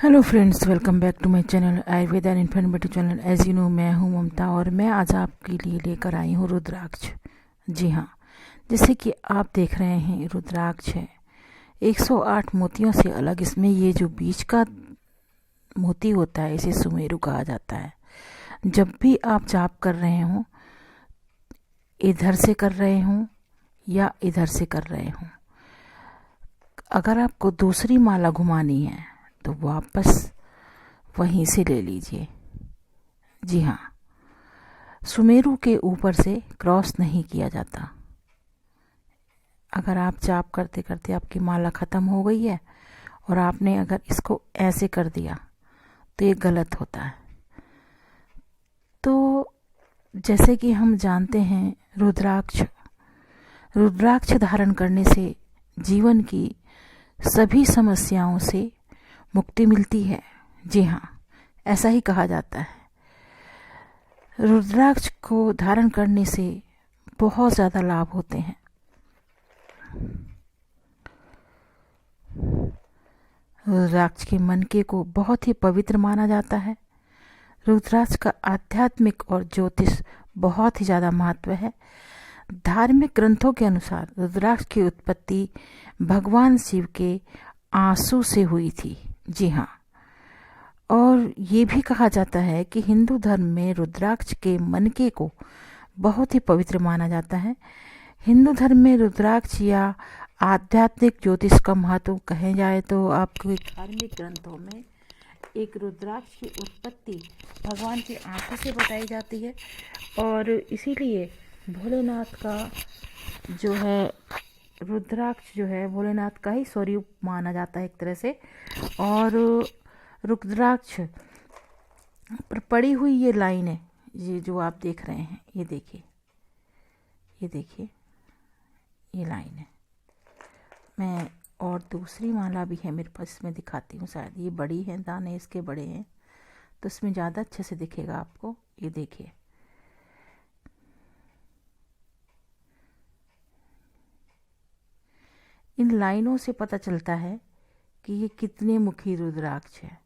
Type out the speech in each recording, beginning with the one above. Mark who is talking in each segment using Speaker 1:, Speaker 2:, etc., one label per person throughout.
Speaker 1: Hello friends, welcome back to my channel Ayurveda and informative channel. As you know, मैं हूं ममता और मैं आज आपके लिए लेकर आई हूं रुद्राक्ष। जी हाँ, जैसे कि आप देख रहे हैं रुद्राक्ष है 108 मोतियों से अलग। इसमें ये जो बीच का मोती होता है इसे सुमेरु कहा जाता है। जब भी आप जाप कर रहे हों, इधर से कर रहे हों या इधर से कर रहे हों, अगर आपको दूसरी माला घुमानी है तो वापस वहीं से ले लीजिए। जी हाँ, सुमेरु के ऊपर से क्रॉस नहीं किया जाता। अगर आप जाप करते करते आपकी माला ख़त्म हो गई है और आपने अगर इसको ऐसे कर दिया तो ये गलत होता है। तो जैसे कि हम जानते हैं रुद्राक्ष धारण करने से जीवन की सभी समस्याओं से मुक्ति मिलती है। जी हाँ, ऐसा ही कहा जाता है। रुद्राक्ष को धारण करने से बहुत ज़्यादा लाभ होते हैं। रुद्राक्ष के मनके को बहुत ही पवित्र माना जाता है। रुद्राक्ष का आध्यात्मिक और ज्योतिष बहुत ही ज़्यादा महत्व है। धार्मिक ग्रंथों के अनुसार रुद्राक्ष की उत्पत्ति भगवान शिव के आंसू से हुई थी। जी हाँ, और ये भी कहा जाता है कि हिंदू धर्म में रुद्राक्ष के मनके को बहुत ही पवित्र माना जाता है। हिंदू धर्म में रुद्राक्ष या आध्यात्मिक ज्योतिष का महत्व कहे जाए तो आपको धार्मिक ग्रंथों में एक रुद्राक्ष की उत्पत्ति भगवान के आंखों से बताई जाती है और इसीलिए भोलेनाथ का जो है रुद्राक्ष जो है भोलेनाथ का ही स्वरूप माना जाता है एक तरह से। और रुद्राक्ष पर पड़ी हुई ये लाइन है, ये जो आप देख रहे हैं, ये देखिए, ये देखिए, ये लाइन है। मैं और दूसरी माला भी है मेरे पास, इसमें दिखाती हूँ। शायद ये बड़ी है, दाने इसके बड़े हैं तो इसमें ज़्यादा अच्छे से दिखेगा आपको। ये देखिए, इन लाइनों से पता चलता है कि ये कितने मुखी रुद्राक्ष है।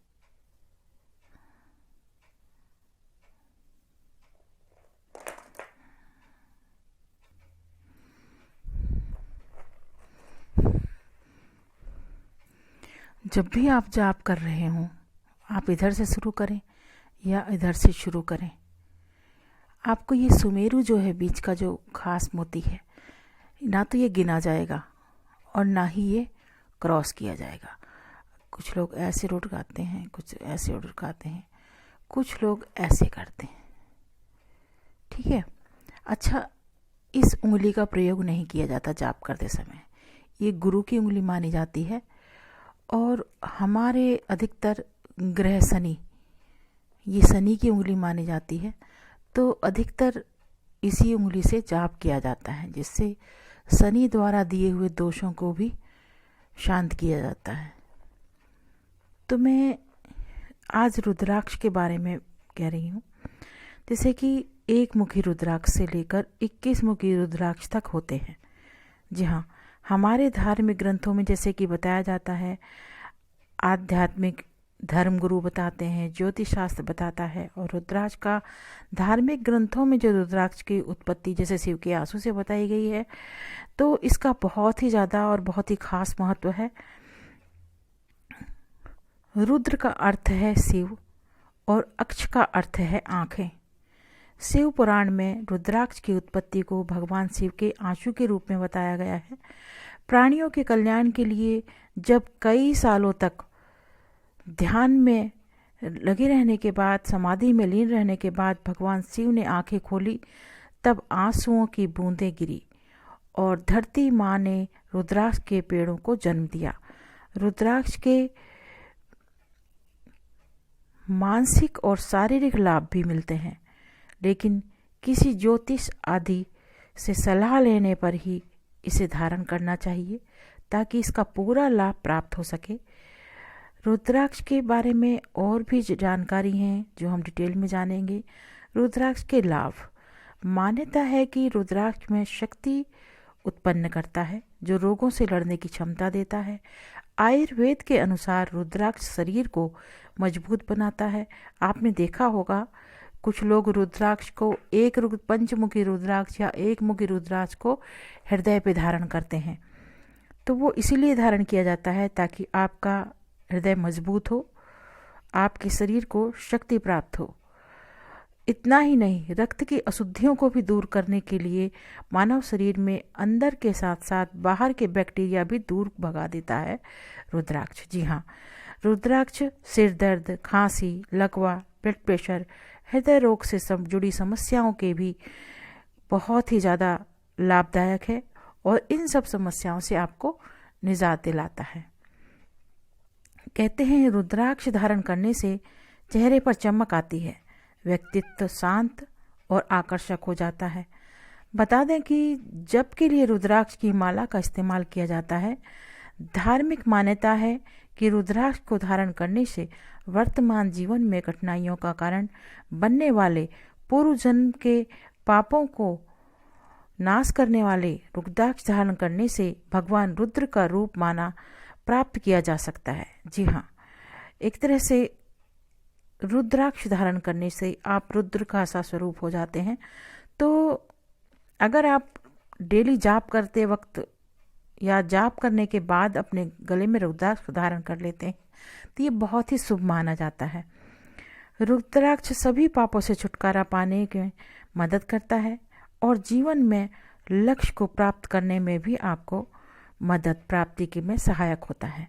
Speaker 1: जब भी आप जाप कर रहे हों, आप इधर से शुरू करें या इधर से शुरू करें, आपको ये सुमेरु जो है बीच का जो खास मोती है, ना तो ये गिना जाएगा और ना ही ये क्रॉस किया जाएगा। कुछ लोग ऐसे रुड़काते हैं, कुछ ऐसे रुड़काते हैं, कुछ लोग ऐसे करते हैं। ठीक है। अच्छा, इस उंगली का प्रयोग नहीं किया जाता जाप करते समय। ये गुरु की उंगली मानी जाती है और हमारे अधिकतर ग्रह शनि, ये शनि की उंगली मानी जाती है, तो अधिकतर इसी उंगली से जाप किया जाता है, जिससे शनि द्वारा दिए हुए दोषों को भी शांत किया जाता है। तो मैं आज रुद्राक्ष के बारे में कह रही हूँ। जैसे कि 1 मुखी रुद्राक्ष से लेकर 21 मुखी रुद्राक्ष तक होते हैं। जी हाँ, हमारे धार्मिक ग्रंथों में जैसे कि बताया जाता है, आध्यात्मिक धर्मगुरु बताते हैं, ज्योतिष शास्त्र बताता है, और रुद्राक्ष का धार्मिक ग्रंथों में जो रुद्राक्ष की उत्पत्ति जैसे शिव के आंसू से बताई गई है, तो इसका बहुत ही ज़्यादा और बहुत ही खास महत्व है। रुद्र का अर्थ है शिव और अक्ष का अर्थ है आँखें। शिव पुराण में रुद्राक्ष की उत्पत्ति को भगवान शिव के आंसू के रूप में बताया गया है। प्राणियों के कल्याण के लिए जब कई सालों तक ध्यान में लगे रहने के बाद, समाधि में लीन रहने के बाद भगवान शिव ने आंखें खोली, तब आंसुओं की बूंदें गिरी और धरती माँ ने रुद्राक्ष के पेड़ों को जन्म दिया। रुद्राक्ष के मानसिक और शारीरिक लाभ भी मिलते हैं, लेकिन किसी ज्योतिष आदि से सलाह लेने पर ही इसे धारण करना चाहिए ताकि इसका पूरा लाभ प्राप्त हो सके। रुद्राक्ष के बारे में और भी जानकारी हैं जो हम डिटेल में जानेंगे। रुद्राक्ष के लाभ, मान्यता है कि रुद्राक्ष में शक्ति उत्पन्न करता है जो रोगों से लड़ने की क्षमता देता है। आयुर्वेद के अनुसार रुद्राक्ष शरीर को मजबूत बनाता है। आपने देखा होगा कुछ लोग रुद्राक्ष को पंचमुखी रुद्राक्ष या एक मुखी रुद्राक्ष को हृदय पे धारण करते हैं। तो वो इसीलिए धारण किया जाता है ताकि आपका हृदय मजबूत हो, आपके शरीर को शक्ति प्राप्त हो। इतना ही नहीं, रक्त की अशुद्धियों को भी दूर करने के लिए मानव शरीर में अंदर के साथ साथ बाहर के बैक्टीरिया भी दूर भगा देता है रुद्राक्ष। जी हाँ, रुद्राक्ष सिर दर्द, खांसी, लकवा, ब्लड प्रेशर, हृदय रोग से जुड़ी समस्याओं के भी बहुत ही ज़्यादा लाभदायक है और इन सब समस्याओं से आपको निजात दिलाता है। कहते हैं रुद्राक्ष धारण करने से चेहरे पर चमक आती है, व्यक्तित्व शांत और आकर्षक हो जाता है। बता दें कि जप के लिए रुद्राक्ष की माला का इस्तेमाल किया जाता है। धार्मिक मान्यता है कि रुद्राक्ष को धारण करने से वर्तमान जीवन में कठिनाइयों का कारण बनने वाले पूर्व जन्म के पापों को नाश करने वाले रुद्राक्ष धारण करने से भगवान रुद्र का रूप माना प्राप्त किया जा सकता है। जी हाँ, एक तरह से रुद्राक्ष धारण करने से आप रुद्र का सा स्वरूप हो जाते हैं। तो अगर आप डेली जाप करते वक्त या जाप करने के बाद अपने गले में रुद्राक्ष धारण कर लेते हैं तो ये बहुत ही शुभ माना जाता है। रुद्राक्ष सभी पापों से छुटकारा पाने में मदद करता है और जीवन में लक्ष्य को प्राप्त करने में भी आपको मदद प्राप्ति के में सहायक होता है।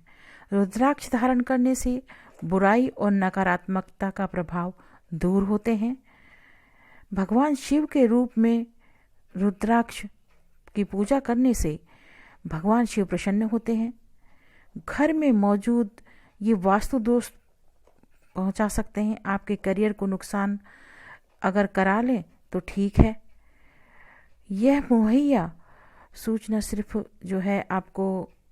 Speaker 1: रुद्राक्ष धारण करने से बुराई और नकारात्मकता का प्रभाव दूर होते हैं। भगवान शिव के रूप में रुद्राक्ष की पूजा करने से भगवान शिव प्रसन्न होते हैं। घर में मौजूद ये वास्तु दोष पहुंचा सकते हैं, आपके करियर को नुकसान अगर करा लें तो ठीक है। यह मुहैया सूचना सिर्फ जो है आपको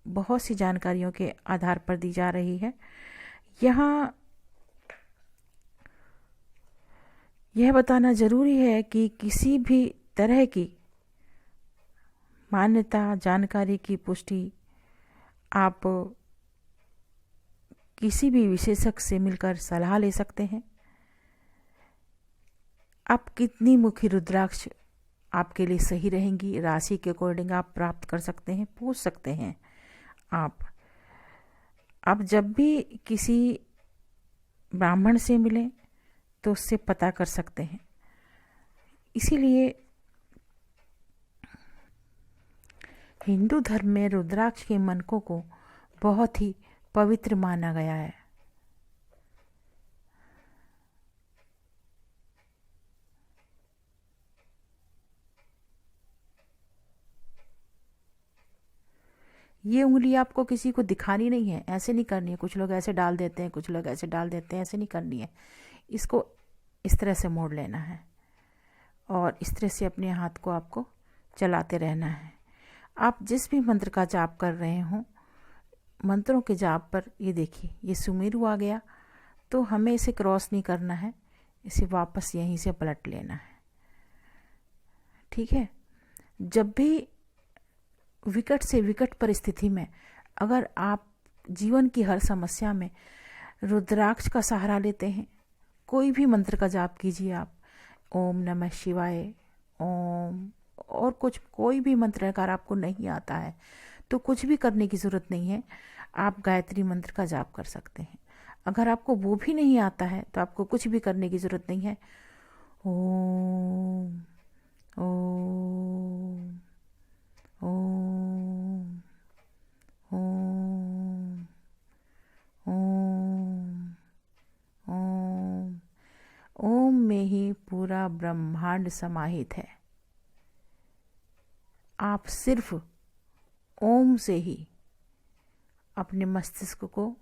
Speaker 1: बहुत सी जानकारियों के आधार पर दी जा रही है। यहाँ यह बताना जरूरी है कि किसी भी तरह की मान्यता जानकारी की पुष्टि आप किसी भी विशेषज्ञ से मिलकर सलाह ले सकते हैं। आप कितनी मुखी रुद्राक्ष आपके लिए सही रहेंगी, राशि के अकॉर्डिंग आप प्राप्त कर सकते हैं, पूछ सकते हैं। आप जब भी किसी ब्राह्मण से मिलें तो उससे पता कर सकते हैं। इसीलिए हिंदू धर्म में रुद्राक्ष के मनकों को बहुत ही पवित्र माना गया है। ये उंगली आपको किसी को दिखानी नहीं है, ऐसे नहीं करनी है। कुछ लोग ऐसे डाल देते हैं, कुछ लोग ऐसे डाल देते हैं, ऐसे नहीं करनी है। इसको इस तरह से मोड़ लेना है और इस तरह से अपने हाथ को आपको चलाते रहना है। आप जिस भी मंत्र का जाप कर रहे हों, मंत्रों के जाप पर ये देखिए, ये सुमेरु आ गया तो हमें इसे क्रॉस नहीं करना है, इसे वापस यहीं से पलट लेना है। ठीक है। जब भी विकट से विकट परिस्थिति में अगर आप जीवन की हर समस्या में रुद्राक्ष का सहारा लेते हैं, कोई भी मंत्र का जाप कीजिए आप, ओम नमः शिवाय, ओम, और कोई भी मंत्र अगर आपको नहीं आता है तो कुछ भी करने की ज़रूरत नहीं है, आप गायत्री मंत्र का जाप कर सकते हैं। अगर आपको वो भी नहीं आता है तो आपको कुछ भी करने की ज़रूरत नहीं है। ओम ओम ओम ओम ओम ओम। ओम में ही पूरा ब्रह्मांड समाहित है। आप सिर्फ ओम से ही अपने मस्तिष्क को,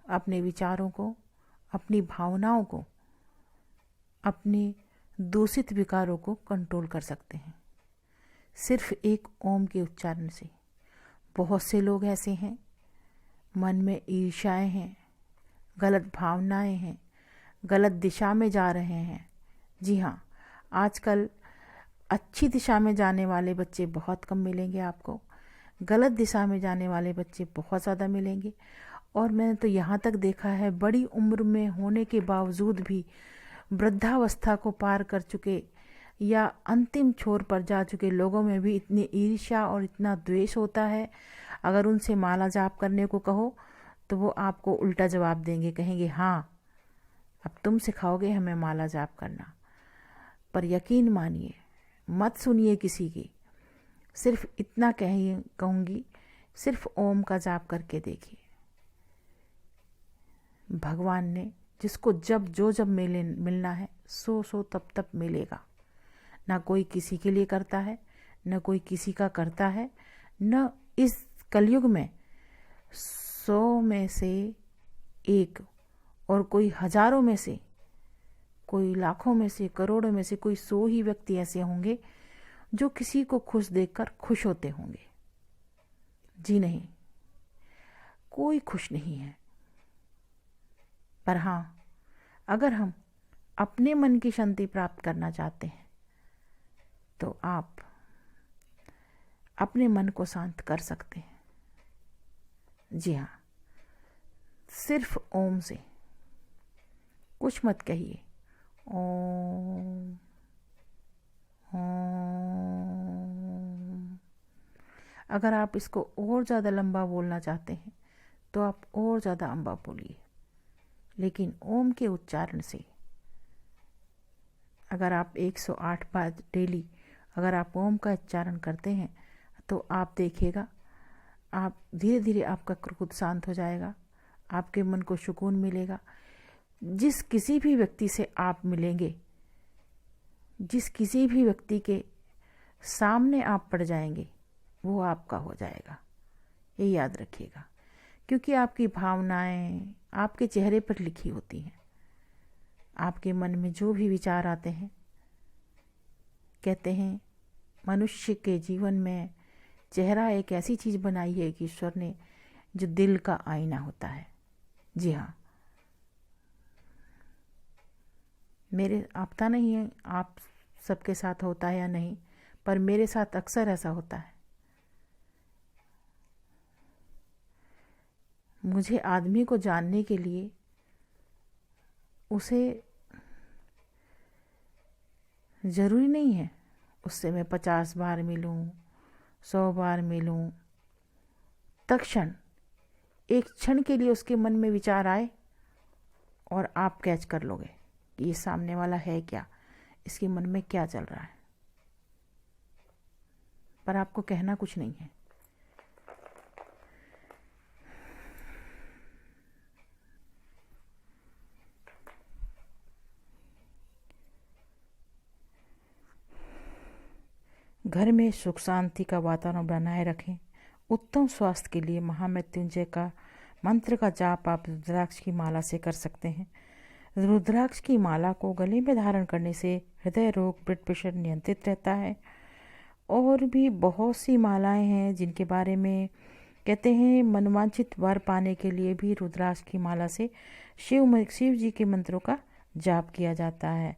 Speaker 1: अपने विचारों को, अपनी भावनाओं को, अपने दूषित विकारों को कंट्रोल कर सकते हैं, सिर्फ एक ओम के उच्चारण से। बहुत से लोग ऐसे हैं, मन में ईर्ष्याएं हैं, गलत भावनाएं हैं, गलत दिशा में जा रहे हैं। जी हाँ, आजकल अच्छी दिशा में जाने वाले बच्चे बहुत कम मिलेंगे आपको, गलत दिशा में जाने वाले बच्चे बहुत ज़्यादा मिलेंगे। और मैंने तो यहाँ तक देखा है, बड़ी उम्र में होने के बावजूद भी वृद्धावस्था को पार कर चुके या अंतिम छोर पर जा चुके लोगों में भी इतनी ईर्ष्या और इतना द्वेष होता है। अगर उनसे माला जाप करने को कहो तो वो आपको उल्टा जवाब देंगे, कहेंगे हाँ अब तुम सिखाओगे हमें माला जाप करना। पर यकीन मानिए, मत सुनिए किसी की, सिर्फ इतना कहूँगी, सिर्फ ओम का जाप करके देखिए। भगवान ने जिसको जब मिलना है सो तब तब मिलेगा। ना कोई किसी के लिए करता है, न कोई किसी का करता है, न इस कलयुग में 100 में से 1 और कोई हजारों में से, कोई लाखों में से, करोड़ों में से कोई 100 ही व्यक्ति ऐसे होंगे जो किसी को खुश देखकर खुश होते होंगे। जी नहीं, कोई खुश नहीं है। पर हाँ, अगर हम अपने मन की शांति प्राप्त करना चाहते हैं तो आप अपने मन को शांत कर सकते हैं। जी हाँ, सिर्फ ओम से, कुछ मत कहिए, ओम ओम। अगर आप इसको और ज़्यादा लंबा बोलना चाहते हैं तो आप और ज़्यादा लंबा बोलिए, लेकिन ओम के उच्चारण से अगर आप 108 बार डेली अगर आप ओम का उच्चारण करते हैं तो आप देखिएगा, आप धीरे धीरे आपका क्रोध शांत हो जाएगा, आपके मन को सुकून मिलेगा। जिस किसी भी व्यक्ति से आप मिलेंगे, जिस किसी भी व्यक्ति के सामने आप पड़ जाएंगे, वो आपका हो जाएगा। ये याद रखिएगा, क्योंकि आपकी भावनाएं आपके चेहरे पर लिखी होती हैं। आपके मन में जो भी विचार आते हैं, कहते हैं मनुष्य के जीवन में चेहरा एक ऐसी चीज़ बनाई है कि ईश्वर ने, जो दिल का आईना होता है। जी हाँ, मेरे पता नहीं है आप सबके साथ होता है या नहीं, पर मेरे साथ अक्सर ऐसा होता है। मुझे आदमी को जानने के लिए उसे ज़रूरी नहीं है उससे मैं 50 बार मिलूं, 100 बार मिलूं। तत्क्षण, एक क्षण के लिए उसके मन में विचार आए और आप कैच कर लोगे कि ये सामने वाला है क्या, इसके मन में क्या चल रहा है। पर आपको कहना कुछ नहीं है। घर में सुख शांति का वातावरण बनाए रखें। उत्तम स्वास्थ्य के लिए महामृत्युंजय का मंत्र का जाप आप रुद्राक्ष की माला से कर सकते हैं। रुद्राक्ष की माला को गले में धारण करने से हृदय रोग, ब्लड प्रेशर नियंत्रित रहता है। और भी बहुत सी मालाएं हैं जिनके बारे में कहते हैं मनवांछित वर पाने के लिए भी रुद्राक्ष की माला से शिव जी के मंत्रों का जाप किया जाता है।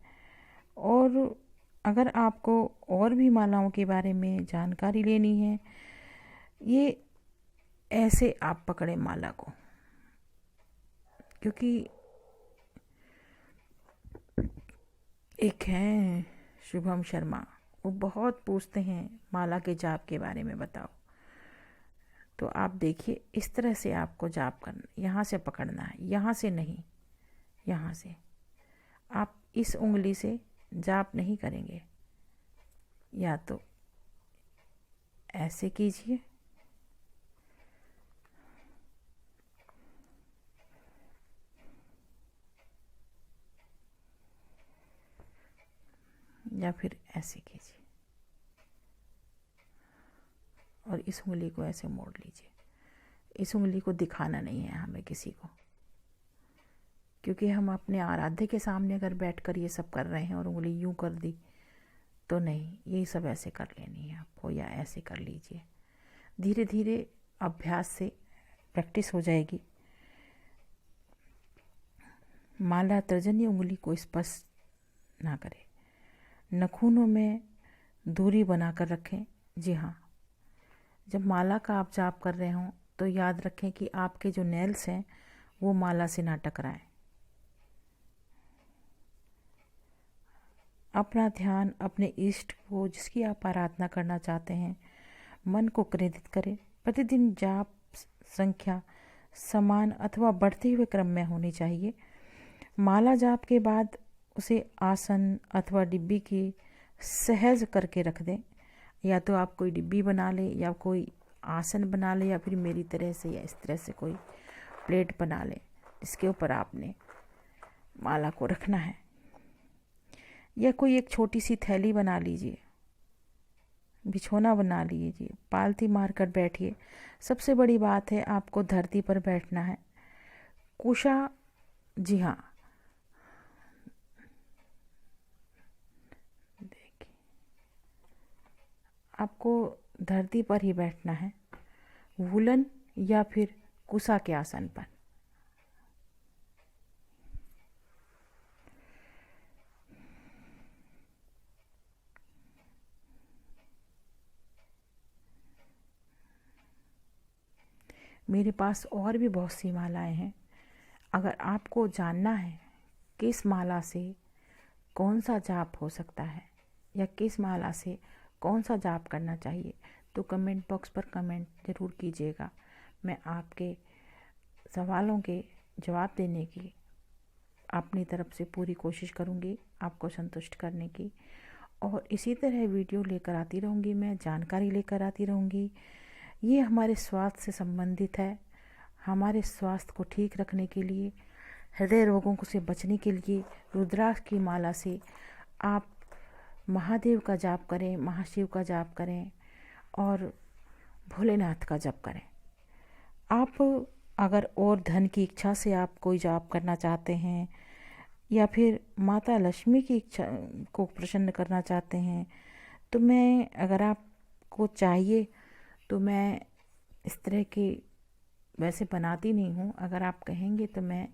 Speaker 1: और अगर आपको और भी मालाओं के बारे में जानकारी लेनी है, ये ऐसे आप पकड़े माला को, क्योंकि एक हैं शुभम शर्मा, वो बहुत पूछते हैं माला के जाप के बारे में बताओ। तो आप देखिए, इस तरह से आपको जाप करना, यहाँ से पकड़ना है, यहाँ से नहीं, यहाँ से। आप इस उंगली से जाप नहीं करेंगे, या तो ऐसे कीजिए, या फिर ऐसे कीजिए, और इस उंगली को ऐसे मोड़ लीजिए। इस उंगली को दिखाना नहीं है हमें किसी को, क्योंकि हम अपने आराध्य के सामने अगर बैठकर ये सब कर रहे हैं और उंगली यूं कर दी तो नहीं, यही सब ऐसे कर लेनी है आपको, या ऐसे कर लीजिए। धीरे धीरे अभ्यास से प्रैक्टिस हो जाएगी। माला तर्जनी उंगली को स्पर्श ना करें, नाखूनों में दूरी बनाकर रखें। जी हाँ, जब माला का आप जाप कर रहे हों तो याद रखें कि आपके जो नेल्स हैं वो माला से ना टकराएं। अपना ध्यान अपने इष्ट को, जिसकी आप आराधना करना चाहते हैं, मन को केंद्रित करें। प्रतिदिन जाप संख्या समान अथवा बढ़ते हुए क्रम में होनी चाहिए। माला जाप के बाद उसे आसन अथवा डिब्बी की सहज करके रख दें। या तो आप कोई डिब्बी बना लें या कोई आसन बना लें, या फिर मेरी तरह से या इस तरह से कोई प्लेट बना लें, इसके ऊपर आपने माला को रखना है। या कोई एक छोटी सी थैली बना लीजिए, बिछौना बना लीजिए, पालथी मारकर बैठिए। सबसे बड़ी बात है आपको धरती पर बैठना है। कुशा, जी हाँ, देखिए आपको धरती पर ही बैठना है, वुलन या फिर कुशा के आसन पर। मेरे पास और भी बहुत सी मालाएं हैं। अगर आपको जानना है किस माला से कौन सा जाप हो सकता है या किस माला से कौन सा जाप करना चाहिए, तो कमेंट बॉक्स पर कमेंट ज़रूर कीजिएगा। मैं आपके सवालों के जवाब देने की अपनी तरफ से पूरी कोशिश करूँगी, आपको संतुष्ट करने की। और इसी तरह वीडियो लेकर आती रहूँगी, मैं जानकारी लेकर आती रहूँगी। ये हमारे स्वास्थ्य से संबंधित है। हमारे स्वास्थ्य को ठीक रखने के लिए, हृदय रोगों से बचने के लिए रुद्राक्ष की माला से आप महादेव का जाप करें, महाशिव का जाप करें और भोलेनाथ का जाप करें। आप अगर और धन की इच्छा से आप कोई जाप करना चाहते हैं या फिर माता लक्ष्मी की इच्छा को प्रसन्न करना चाहते हैं, तो मैं, अगर आपको चाहिए तो मैं इस तरह की वैसे बनाती नहीं हूँ। अगर आप कहेंगे तो मैं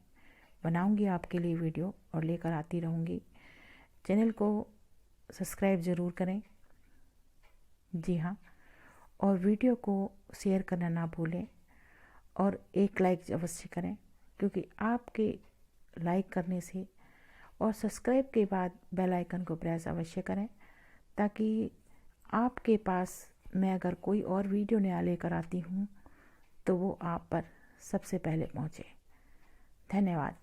Speaker 1: बनाऊंगी आपके लिए वीडियो और लेकर आती रहूँगी। चैनल को सब्सक्राइब ज़रूर करें, जी हाँ, और वीडियो को शेयर करना ना भूलें और एक लाइक अवश्य करें, क्योंकि आपके लाइक करने से और सब्सक्राइब के बाद बेल आइकन को प्रेस अवश्य करें, ताकि आपके पास मैं अगर कोई और वीडियो नया लेकर आती हूँ तो वो आप पर सबसे पहले पहुँचे। धन्यवाद।